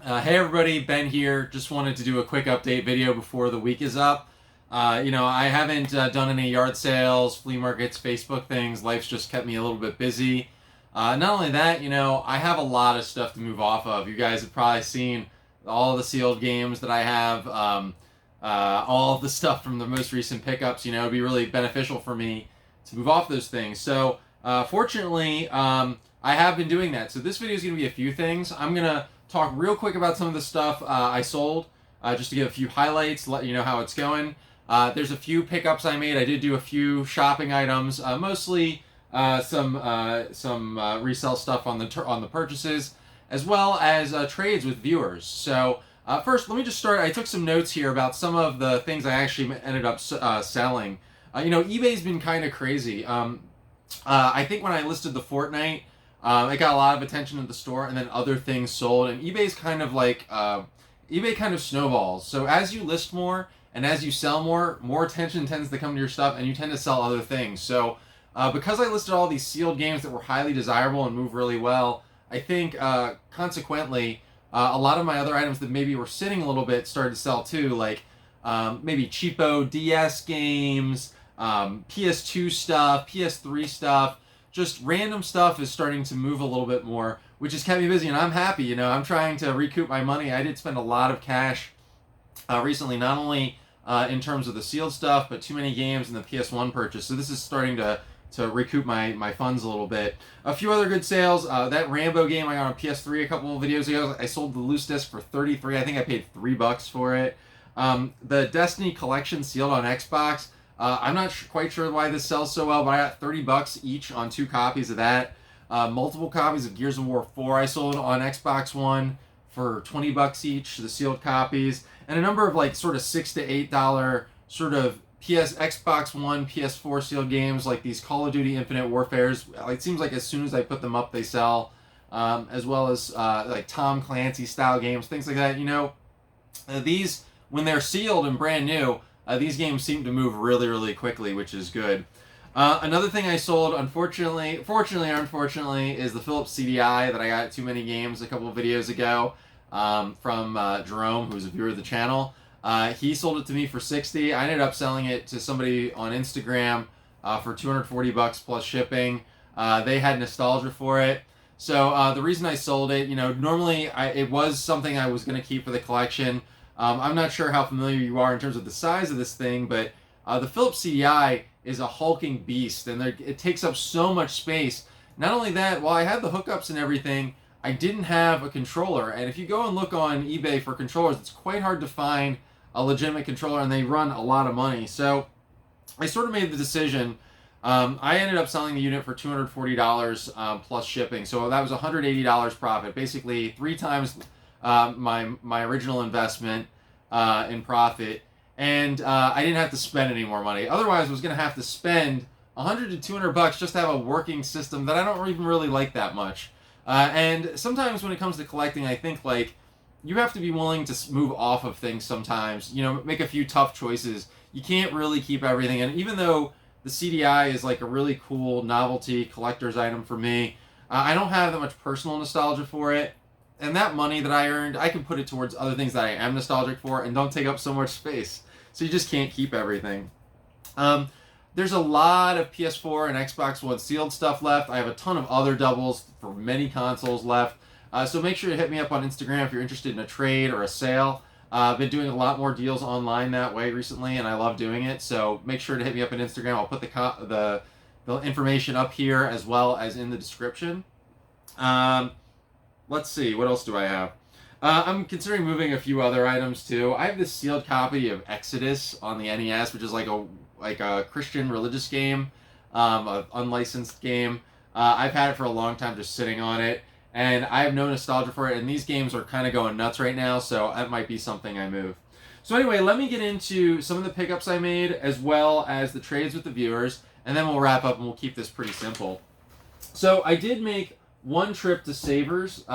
Hey everybody, Ben here. Just wanted to do a quick update video before the week is up. I haven't done any yard sales, flea markets, Facebook things. Life's just kept me a little bit busy. Not only that, I have a lot of stuff to move off of. You guys have probably seen all the sealed games that I have, all of the stuff from the most recent pickups. It'd be really beneficial for me to move off those things. So, fortunately, I have been doing that. So this video is going to be a few things. I'm going to talk real quick about some of the stuff I sold, just to give a few highlights, let you know how it's going. There's a few pickups I made. I did do a few shopping items, mostly some resale stuff on the purchases, as well as trades with viewers. So first, let me just start. I took some notes here about some of the things I actually ended up selling. eBay's been kind of crazy. I think when I listed the Fortnite, it got a lot of attention at the store, and then other things sold. And eBay's kind of like eBay kind of snowballs. So as you list more and as you sell more attention tends to come to your stuff, and you tend to sell other things. So because I listed all these sealed games that were highly desirable and move really well, I think consequently a lot of my other items that maybe were sitting a little bit started to sell too, like maybe cheapo DS games, PS2 stuff, PS3 stuff. Just random stuff is starting to move a little bit more, which has kept me busy, and I'm happy. I'm trying to recoup my money. I did spend a lot of cash recently, not only in terms of the sealed stuff, but too many games and the PS1 purchase. So this is starting to recoup my funds a little bit. A few other good sales. That Rambo game I got on PS3 a couple of videos ago, I sold the loose disc for $33. I think I paid $3 for it. The Destiny Collection sealed on Xbox. I'm not quite sure why this sells so well, but I got $30 each on 2 copies of that. Multiple copies of Gears of War 4 I sold on Xbox One for $20 each, the sealed copies, and a number of like sort of $6 to $8 sort of Xbox One, PS4 sealed games like these Call of Duty Infinite Warfares. It seems like as soon as I put them up, they sell, as well as like Tom Clancy style games, things like that. These when they're sealed and brand new. These games seem to move really, really quickly, which is good. Another thing I sold, fortunately or unfortunately, is the Philips CDI that I got at Too Many Games a couple of videos ago from Jerome, who's a viewer of the channel. He sold it to me for $60. I ended up selling it to somebody on Instagram for $240 plus shipping. They had nostalgia for it. So the reason I sold it, normally it was something I was going to keep for the collection. I'm not sure how familiar you are in terms of the size of this thing, but the Philips CDI is a hulking beast, and it takes up so much space. Not only that, while I had the hookups and everything, I didn't have a controller. And if you go and look on eBay for controllers, it's quite hard to find a legitimate controller, and they run a lot of money. So I sort of made the decision. I ended up selling the unit for $240 plus shipping, so that was $180 profit, basically 3 times my original investment in profit, and I didn't have to spend any more money. Otherwise, I was going to have to spend $100 to $200 just to have a working system that I don't even really like that much. And sometimes when it comes to collecting, I think like you have to be willing to move off of things sometimes. Make a few tough choices. You can't really keep everything. And even though the CDI is like a really cool novelty collector's item for me, I don't have that much personal nostalgia for it. And that money that I earned, I can put it towards other things that I am nostalgic for and don't take up so much space. So you just can't keep everything. There's a lot of PS4 and Xbox One sealed stuff left. I have a ton of other doubles for many consoles left. So make sure to hit me up on Instagram if you're interested in a trade or a sale. I've been doing a lot more deals online that way recently, and I love doing it. So make sure to hit me up on Instagram. I'll put the information up here as well as in the description. Let's see, what else do I have? I'm considering moving a few other items too. I have this sealed copy of Exodus on the NES, which is like a Christian religious game, an unlicensed game. I've had it for a long time, just sitting on it, and I have no nostalgia for it. And these games are kind of going nuts right now, so that might be something I move. So anyway, let me get into some of the pickups I made, as well as the trades with the viewers, and then we'll wrap up and we'll keep this pretty simple. So I did make one trip to Savers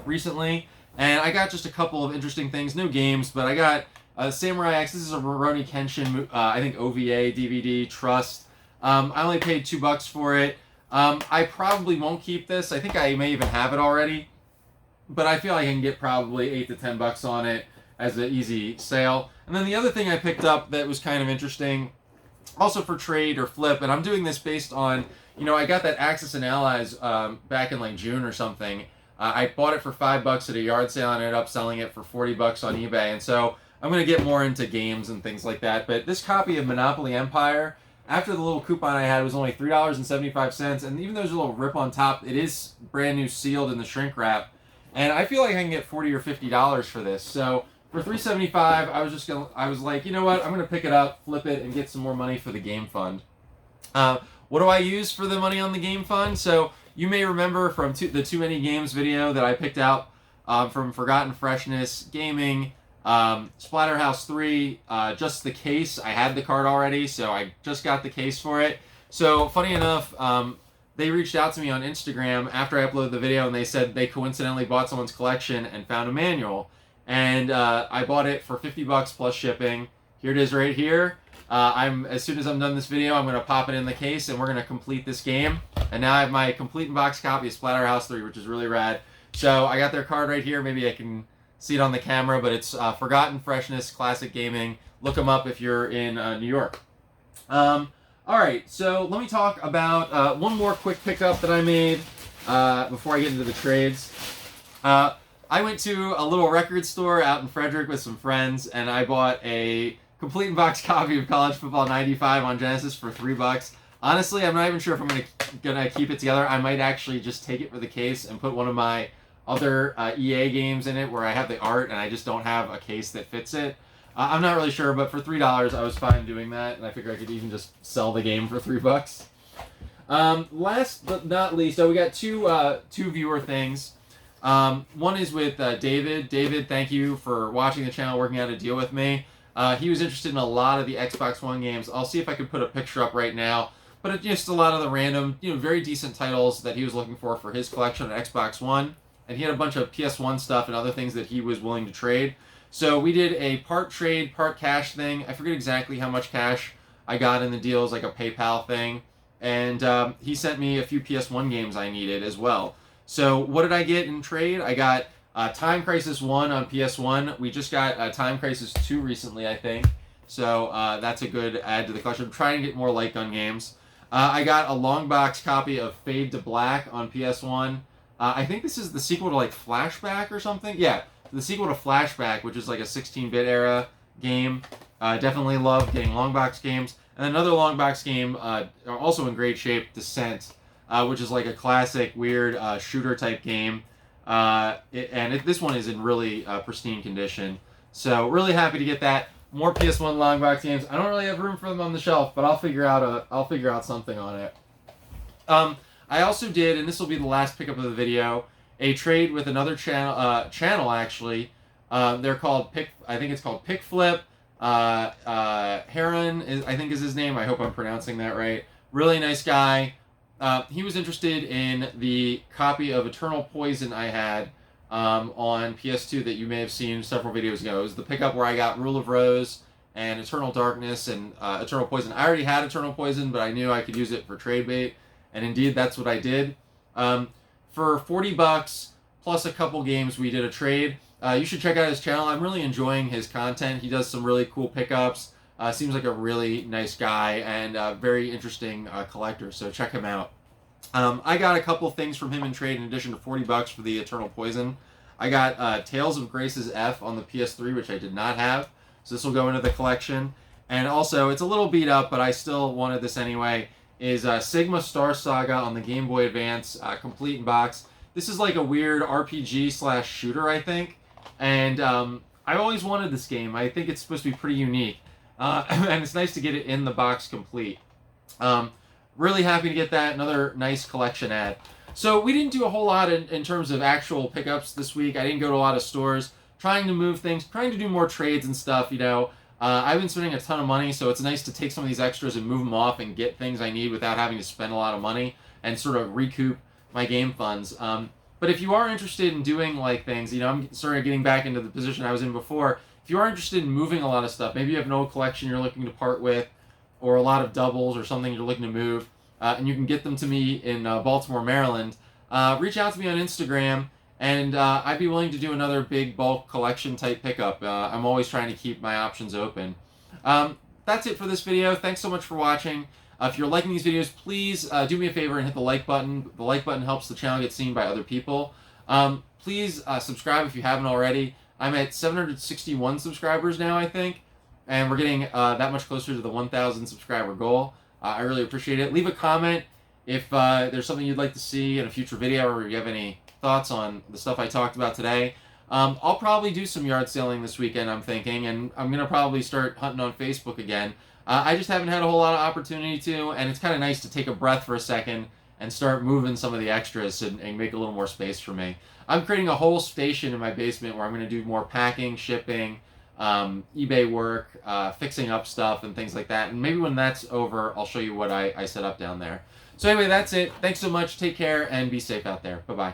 recently, and I got just a couple of interesting things. No games, but I got Samurai X. This is a Rurouni Kenshin, I think OVA DVD Trust. I only paid $2 for it. I probably won't keep this. I think I may even have it already. but I feel like I can get probably $8 to $10 on it as an easy sale. And then the other thing I picked up that was kind of interesting, also for trade or flip, and I'm doing this based on, I got that Axis and Allies back in like June or something. I bought it for $5 at a yard sale and ended up selling it for $40 on eBay. And so I'm going to get more into games and things like that. But this copy of Monopoly Empire, after the little coupon I had, was only $3.75. And even though there's a little rip on top, it is brand new sealed in the shrink wrap. And I feel like I can get $40 or $50 for this. So for $3.75, I was like, you know what? I'm gonna pick it up, flip it, and get some more money for the game fund. What do I use for the money on the game fund? So you may remember from the Too Many Games video that I picked out from Forgotten Freshness Gaming, Splatterhouse 3, just the case. I had the card already, so I just got the case for it. So funny enough, they reached out to me on Instagram after I uploaded the video, and they said they coincidentally bought someone's collection and found a manual. And I bought it for $50 plus shipping. Here it is right here. As soon as I'm done this video, I'm going to pop it in the case, and we're going to complete this game. And now I have my complete in box copy of Splatterhouse 3, which is really rad. So I got their card right here. Maybe I can see it on the camera, but it's Forgotten Freshness Classic Gaming. Look them up if you're in New York. All right, so let me talk about one more quick pickup that I made before I get into the trades. I went to a little record store out in Frederick with some friends, and I bought a complete in box copy of College Football 95 on Genesis for $3. Honestly, I'm not even sure if I'm gonna keep it together. I might actually just take it for the case and put one of my other EA games in it where I have the art and I just don't have a case that fits it. I'm not really sure, but for $3, I was fine doing that, and I figured I could even just sell the game for $3. Last but not least, so we got two viewer things. One is with David. David, thank you for watching the channel, working out a deal with me. He was interested in a lot of the Xbox One games. I'll see if I can put a picture up right now. But it's just a lot of the random, very decent titles that he was looking for his collection on Xbox One. And he had a bunch of PS1 stuff and other things that he was willing to trade. So we did a part trade, part cash thing. I forget exactly how much cash I got in the deals, like a PayPal thing. And he sent me a few PS1 games I needed as well. So what did I get in trade? I got Time Crisis 1 on PS1. We just got Time Crisis 2 recently, I think. So that's a good add to the collection. I'm trying to get more light gun games. I got a long box copy of Fade to Black on PS1. I think this is the sequel to like Flashback or something. Yeah, the sequel to Flashback, which is like a 16-bit era game. Definitely love getting long box games. And another long box game, also in great shape, Descent, which is like a classic weird shooter type game. This one is in really pristine condition. So really happy to get that. More PS1 long box games. I don't really have room for them on the shelf, but I'll figure out something on it. I also did, and this will be the last pickup of the video, a trade with another channel actually. They're called I think it's called Pick Flip. Heron I think is his name. I hope I'm pronouncing that right. Really nice guy. He was interested in the copy of Eternal Poison I had on PS2 that you may have seen several videos ago. It was the pickup where I got Rule of Rose and Eternal Darkness and Eternal Poison. I already had Eternal Poison, but I knew I could use it for trade bait, and indeed that's what I did. For $40 plus a couple games, we did a trade. You should check out his channel. I'm really enjoying his content. He does some really cool pickups. Seems like a really nice guy and a very interesting collector, so check him out. I got a couple things from him in trade in addition to $40 for the Eternal Poison. I got Tales of Grace's F on the PS3, which I did not have, so this will go into the collection. And also, it's a little beat up, but I still wanted this anyway, is Sigma Star Saga on the Game Boy Advance, complete in box. This is like a weird RPG / shooter, I think, and I always wanted this game. I think it's supposed to be pretty unique. And it's nice to get it in the box complete. Really happy to get that. Another nice collection ad. So we didn't do a whole lot in terms of actual pickups this week. I didn't go to a lot of stores. Trying to move things, trying to do more trades and stuff, I've been spending a ton of money, so it's nice to take some of these extras and move them off and get things I need without having to spend a lot of money and sort of recoup my game funds. But if you are interested in doing like things, I'm sort of getting back into the position I was in before. If you are interested in moving a lot of stuff, maybe you have an old collection you're looking to part with, or a lot of doubles or something you're looking to move, and you can get them to me in Baltimore, Maryland, reach out to me on Instagram, And I'd be willing to do another big bulk collection type pickup. I'm always trying to keep my options open. That's it for this video. Thanks so much for watching. If you're liking these videos, please do me a favor and hit the like button. The like button helps the channel get seen by other people. Please subscribe if you haven't already. I'm at 761 subscribers now, I think, and we're getting that much closer to the 1,000 subscriber goal. I really appreciate it. Leave a comment if there's something you'd like to see in a future video, or if you have any thoughts on the stuff I talked about today. I'll probably do some yard selling this weekend, I'm thinking, and I'm going to probably start hunting on Facebook again. I just haven't had a whole lot of opportunity to, and it's kind of nice to take a breath for a second and start moving some of the extras and make a little more space for me. I'm creating a whole station in my basement where I'm going to do more packing, shipping, eBay work, fixing up stuff, and things like that. And maybe when that's over, I'll show you what I set up down there. So anyway, that's it. Thanks so much. Take care and be safe out there. Bye-bye.